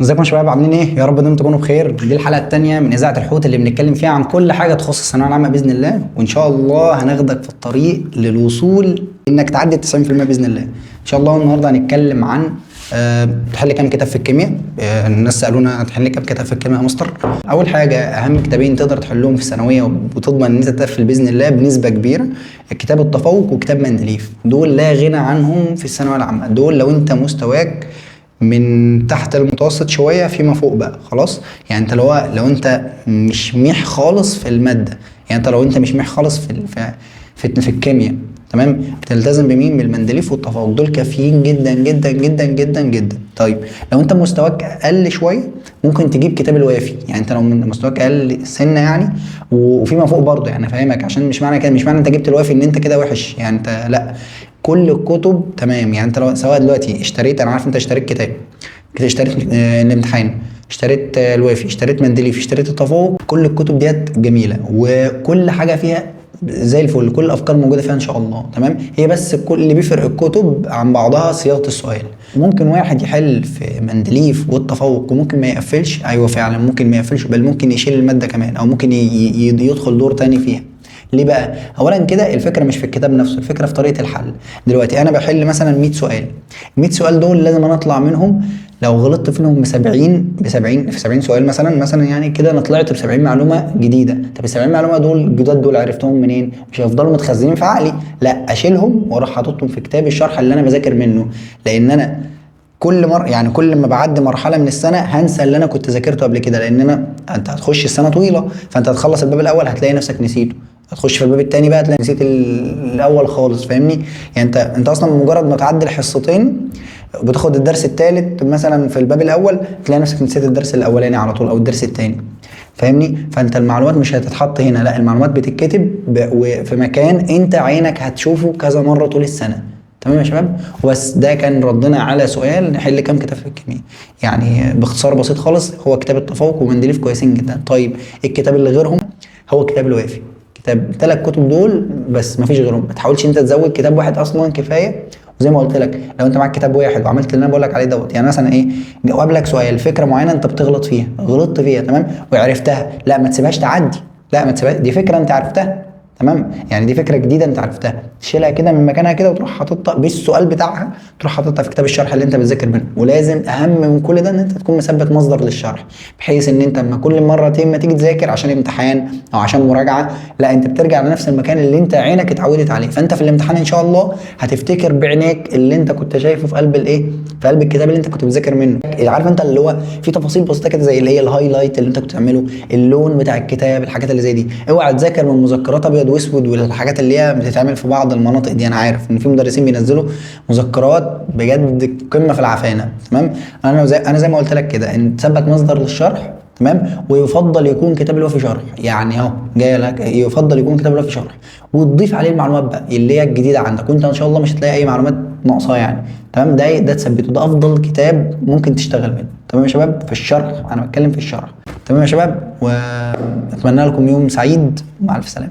ازيكم يا شباب، عاملين ايه؟ يا رب دايما تكونوا بخير. دي الحلقه الثانيه من اذاعه الحوت اللي بنتكلم فيها عن كل حاجه تخص الثانويه العامه باذن الله، وان شاء الله هناخدك في الطريق للوصول انك تعدي 90% باذن الله ان شاء الله. النهارده هنتكلم عن تحل كام كتاب في الكيمياء. الناس سالونا تحل كام كتاب في الكيمياء يا مستر. اول حاجه اهم كتابين تقدر تحلهم في الثانويه وتضمن ان انت تقفل باذن الله بنسبه كبيره: كتاب التفوق وكتاب مندليف. دول لا غنى عنهم في الثانويه العامه. دول لو انت مستواك من تحت المتوسط شويه فيما فوق بقى خلاص. يعني انت لو انت مش ميح خالص في الماده، يعني انت لو انت مش ميح خالص في الكيمياء، تمام، تلتزم بمين؟ بالمندليف والتفوق. دول كافيين جدا جدا جدا جدا جدا. طيب لو انت مستواك اقل شويه ممكن تجيب كتاب الوافي. يعني انت لو من مستواك اقل سنه يعني وفيما فوق برضه، يعني فاهمك، عشان مش معنى كده، مش معنى انت جبت الوافي ان انت كده وحش، يعني انت لا، كل الكتب تمام. يعني انت لو سواء دلوقتي اشتريت، انا عارف انت اشتريت كتاب كده، اشتريت الامتحان، اشتريت الوافي، اشتريت مندليف، اشتريت التفوق، كل الكتب ديت جميله وكل حاجه فيها زي الفل، كل الافكار موجوده فيها ان شاء الله تمام. هي بس كل اللي بيفرق الكتب عن بعضها صياغه السؤال. ممكن واحد يحل في مندليف والتفوق وممكن ما يقفلش، ايوه فعلا ممكن ما يقفلش، بل ممكن يشيل الماده كمان، او ممكن يدخل دور تاني فيها. ليه بقى؟ اولا كده الفكره مش في الكتاب نفسه، الفكره في طريقه الحل. دلوقتي انا بحل مثلا 100 سؤال، ال 100 سؤال دول لازم انا اطلع منهم، لو غلطت فيهم ب 70 سؤال مثلا يعني كده انا طلعت ب 70 معلومه جديده. طب ال 70 معلومه دول جداد، دول عرفتهم منين؟ مش هيفضلوا متخزنين في عقلي، لا، اشيلهم واروح حاططهم في كتاب الشرح اللي انا بذاكر منه. لان انا كل مره، يعني كل ما بعدي مرحله من السنه هنسى اللي انا كنت ذاكرته قبل كده، لان انت هتخش السنه طويله، فانت هتخلص الباب الاول هتلاقي نفسك نسيته، هتخش في الباب الثاني بقى هتلاقي نسيت الاول خالص، فاهمني؟ يعني انت اصلا مجرد ما تعدي الحصتين بتاخد الدرس الثالث مثلا في الباب الاول تلاقي نفسك نسيت الدرس الاولاني على طول او الدرس الثاني، فاهمني؟ فانت المعلومات مش هتتحط هنا، لا، المعلومات بتتكتب في مكان انت عينك هتشوفه كذا مره طول السنه. تمام يا شباب؟ وبس ده كان ردنا على سؤال نحل كام كتاب في الكيمياء. يعني باختصار بسيط خالص، هو كتاب التفوق ومندليف كويسين جدا. طيب الكتاب اللي غيرهم هو كتاب الوافي. كتاب 3 كتب دول بس، مفيش غيرهم. ما تحاولش انت تزود كتاب واحد، اصلا كفايه. وزي ما قلت لك لو انت معاك كتاب واحد وعملت اللي انا بقول لك عليه دوت، يعني مثلا ايه، جاوب لك سؤال فكره معينه انت بتغلط فيها، غلطت فيها تمام وعرفتها، لا ما تسيبهاش تعدي، لا ما تسيبهاش، دي فكره انت عرفتها تمام، يعني دي فكره جديده انت عرفتها، تشيلها كده من مكانها كده وتروح حاططها بالسؤال بتاعها، تروح حاططها في كتاب الشرح اللي انت بتذاكر منه. ولازم اهم من كل ده ان انت تكون مثبت مصدر للشرح، بحيث ان انت لما كل مره ما تيجي تذاكر عشان امتحان او عشان مراجعه، لا، انت بترجع لنفس المكان اللي انت عينك اتعودت عليه. فانت في الامتحان ان شاء الله هتفتكر بعينيك اللي انت كنت شايفه في قلب الايه، في قلب الكتاب اللي انت كنت بتذاكر منه. عارف انت اللي هو في تفاصيل بسيطه كده زي اللي هي الهايلايت اللي انت كنت تعمله، اللون بتاع الكتاب، الحاجات اللي زي دي. اوعى تذاكر من مذكرات ابيض واسود والحاجات اللي هي بتتعمل في بعض المناطق دي. انا عارف ان في مدرسين بينزلوا مذكرات بجد قمه في العفانه تمام. انا زي ما قلت لك كده، ان تثبت مصدر للشرح تمام، ويفضل يكون كتاب اللي هو في شرح، يعني اهو جاي لك، يفضل يكون كتاب اللي هو في شرح، وتضيف عليه المعلومات بقى اللي هي الجديده عندك، وانت ان شاء الله مش هتلاقي اي معلومات ناقصه يعني تمام. ده تثبته، ده افضل كتاب ممكن تشتغل منه. تمام يا شباب؟ في الشرح، انا بتكلم في الشرح. تمام يا شباب، واتمنى لكم يوم سعيد، مع الف سلامه.